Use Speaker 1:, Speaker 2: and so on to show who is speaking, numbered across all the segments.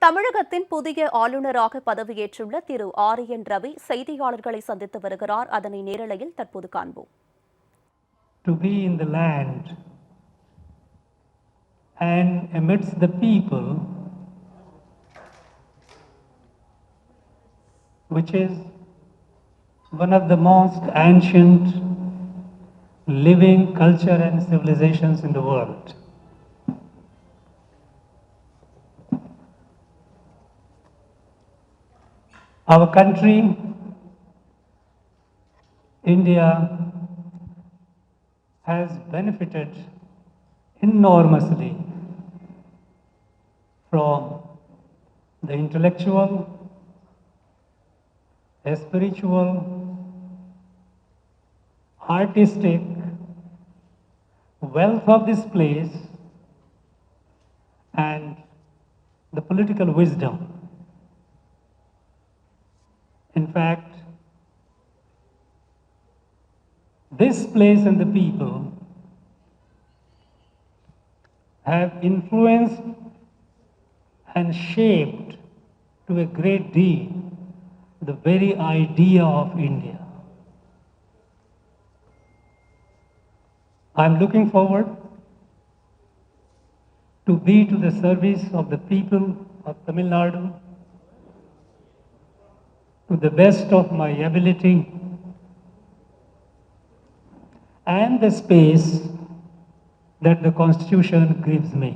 Speaker 1: தமிழகத்தின் புதிய ஆளுநராக பதவியேற்றுள்ள திரு ஆர்.என். ரவி செய்தியாளர்களை சந்தித்து வருகிறார். அதனை நேரலையில் தற்போது காண்போம்.
Speaker 2: To be in the land and amidst the people, which is one of the most ancient living culture and civilizations in the world. Our country, India, has benefited enormously from the intellectual, spiritual, artistic wealth of this place and the political wisdom. In fact, this place and the people have influenced and shaped to a great deal the very idea of India. I am looking forward to be to the service of the people of Tamil Nadu to the best of my ability and the space that the Constitution gives me.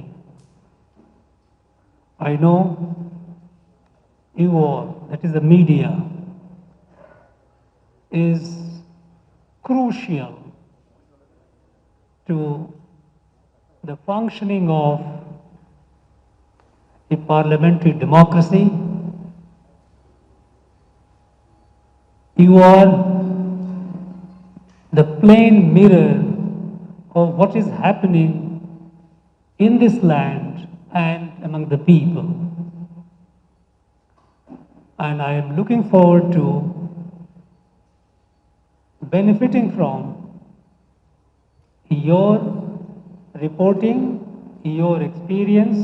Speaker 2: I know you all, that is the media, is crucial to the functioning of a parliamentary democracy. You are the plain mirror of what is happening in this land and among the people. And I am looking forward to benefiting from your reporting, your experience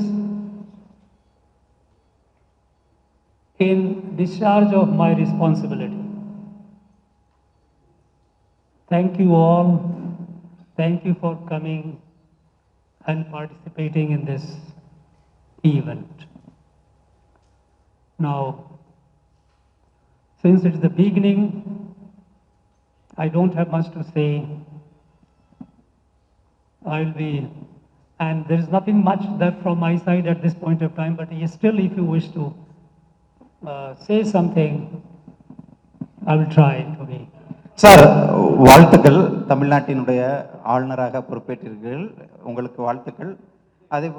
Speaker 2: in discharge of my responsibility. Thank you all. Thank you for coming and participating in this event. Now, since it's the beginning, I don't have much to say. And there is nothing much that from my side at this point of time, but still if you wish to say something, I will try to be.
Speaker 3: Sir, வாழ்த்துக்கள். தமிழ்நாட்டினுடைய ஆளுநராக பொறுப்பேற்றீர்கள், உங்களுக்கு வாழ்த்துக்கள். அதே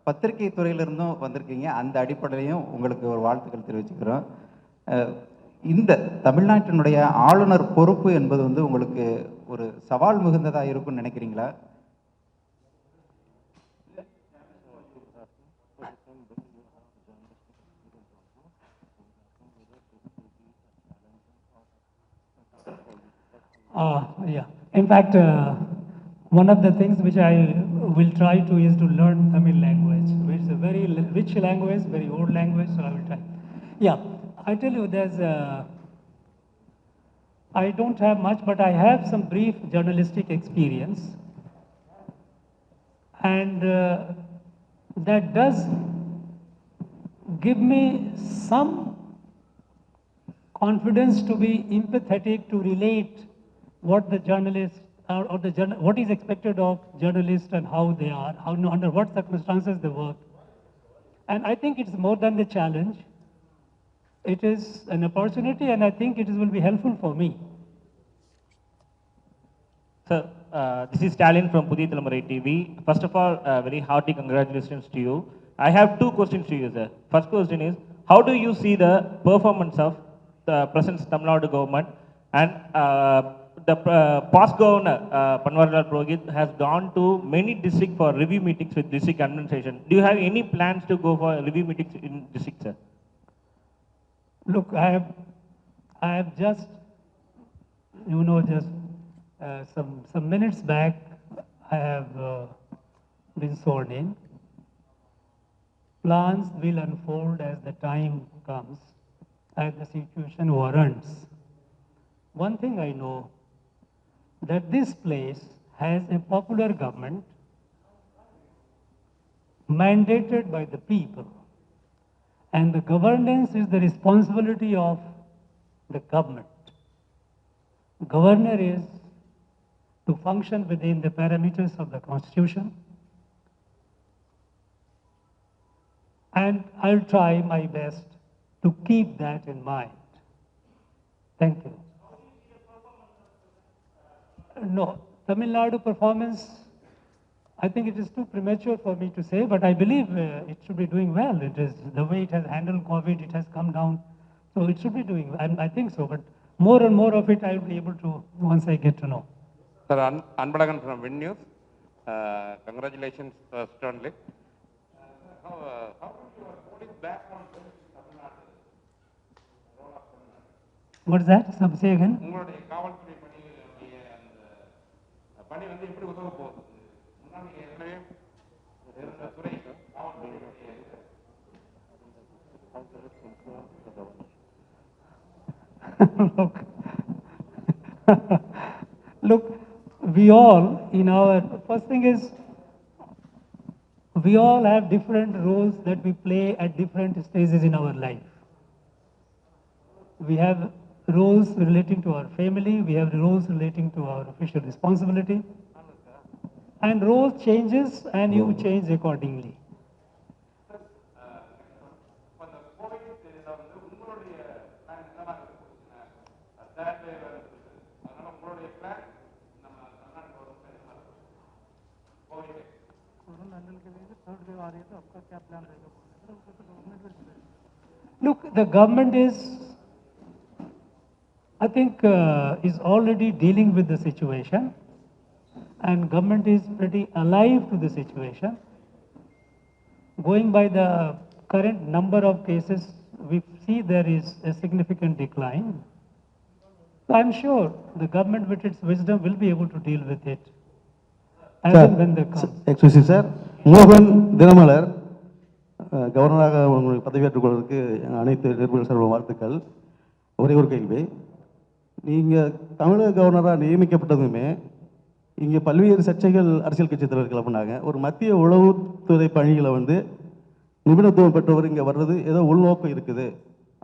Speaker 3: பத்திரிகை துறையிலிருந்தும் வந்திருக்கீங்க, அந்த அடிப்படையிலையும் உங்களுக்கு ஒரு வாழ்த்துக்கள் தெரிவிச்சுக்கிறோம். இந்த தமிழ்நாட்டினுடைய ஆளுநர் பொறுப்பு என்பது உங்களுக்கு ஒரு சவால் மிகுந்ததாக இருக்கும்னு நினைக்கிறீங்களா?
Speaker 2: Yeah. In fact, one of the things which I will try to is to learn Tamil language, which is a very rich language, very old language, so I will try. Yeah, I tell you, I don't have much, but I have some brief journalistic experience. And that does give me some confidence to be empathetic, to relate what the journalist what is expected of journalists and how they are, under what circumstances they work. And I think it's more than the challenge. It is an opportunity, and I think it will be helpful for me.
Speaker 4: Sir, this is Stalin from Pudhiya Thalamarai TV. First of all, very hearty congratulations to you. I have two questions to you, sir. First question is, how do you see the performance of the present Tamil Nadu government and the past governor, Panwarlal Purohit, has gone to many districts for review meetings with district administration. Do you have any plans to go for review meetings in districts, sir?
Speaker 2: Look, I have just, some minutes back, I have been sworn in. Plans will unfold as the time comes, as the situation warrants. One thing I know, that this place has a popular government mandated by the people, and the governance is the responsibility of the government. Governor is to function within the parameters of the Constitution, and I'll try my best to keep that in mind. Thank you. No, Tamil Nadu performance, I think it is too premature for me to say, but I believe it should be doing well. It is the way it has handled COVID, it has come down, so it should be doing well. I think so, but more and more of it I will be able to once I get to know.
Speaker 5: Sir, Anbalagan from Win News. Congratulations, first only. How you are holding back on Tamil Nadu?
Speaker 2: What's that? Some say again.
Speaker 5: உங்களுடைய காவல்துறை பணியுடைய அந்த பணி வந்து எப்படி உதவ போகுது? முன்னாடி நீங்க ஏற்கனவே இருந்த துறை காவல்துறையுடைய
Speaker 2: Look, we all in our, first thing is, we all have different roles that we play at different stages in our life. We have roles relating to our family, we have roles relating to our official responsibility, and role changes and you change accordingly. Look, the government is, I think, is already dealing with the situation, and government is pretty alive to the situation. Going by the current number of cases, we see there is a significant decline. So I'm sure the government with its wisdom will be able to deal with it as and when they come.
Speaker 6: Excuse sir, மோகன் தினமலர் கவர்னராக உங்களுக்கு பதவியேற்றுக் கொள்வதற்கு அனைத்து நிருபர்கள் சார்பாக வாழ்த்துக்கள். ஒரே ஒரு கேள்வி, நீங்கள் தமிழக கவர்னராக நியமிக்கப்பட்டதுமே இங்கே பல்வேறு சர்ச்சைகள் அரசியல் கட்சி தலைவர்கள் அப்படின்னாங்க. ஒரு மத்திய உளவுத்துறை பணிகளை வந்து நிபுணத்துவம் பெற்றவர் இங்கே வர்றது ஏதோ உள்நோக்கம் இருக்குது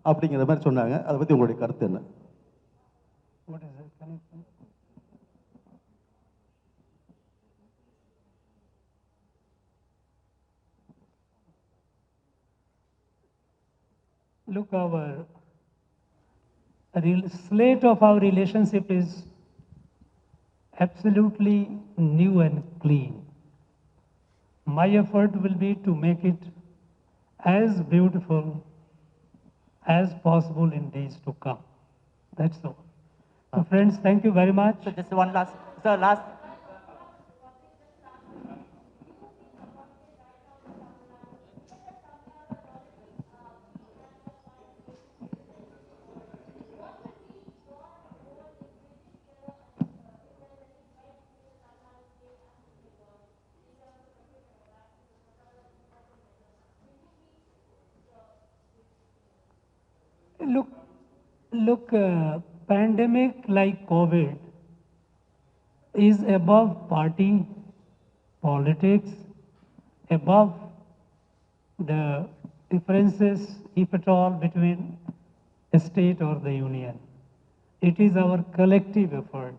Speaker 6: அப்படிங்கிற மாதிரி சொன்னாங்க. அதை பற்றி உங்களுடைய கருத்து என்ன?
Speaker 2: What is it? Can you... Look, our slate of our relationship is absolutely new and clean. My effort will be to make it as beautiful as possible in days to come. That's all. So friends, thank you very much.
Speaker 7: So just one last, sir, last.
Speaker 2: Look, pandemic like COVID is above party politics, above the differences, if at all, between a state or the union. It is our collective effort.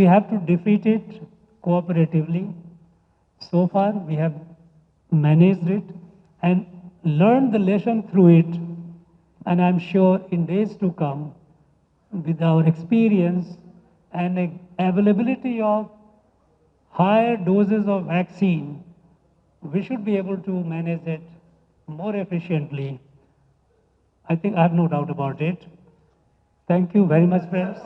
Speaker 2: We have to defeat it cooperatively. So far, we have managed it and learned the lesson through it. And I'm sure in days to come, with our experience and availability of higher doses of vaccine, we should be able to manage it more efficiently. I think I have no doubt about it. Thank you very much, friends.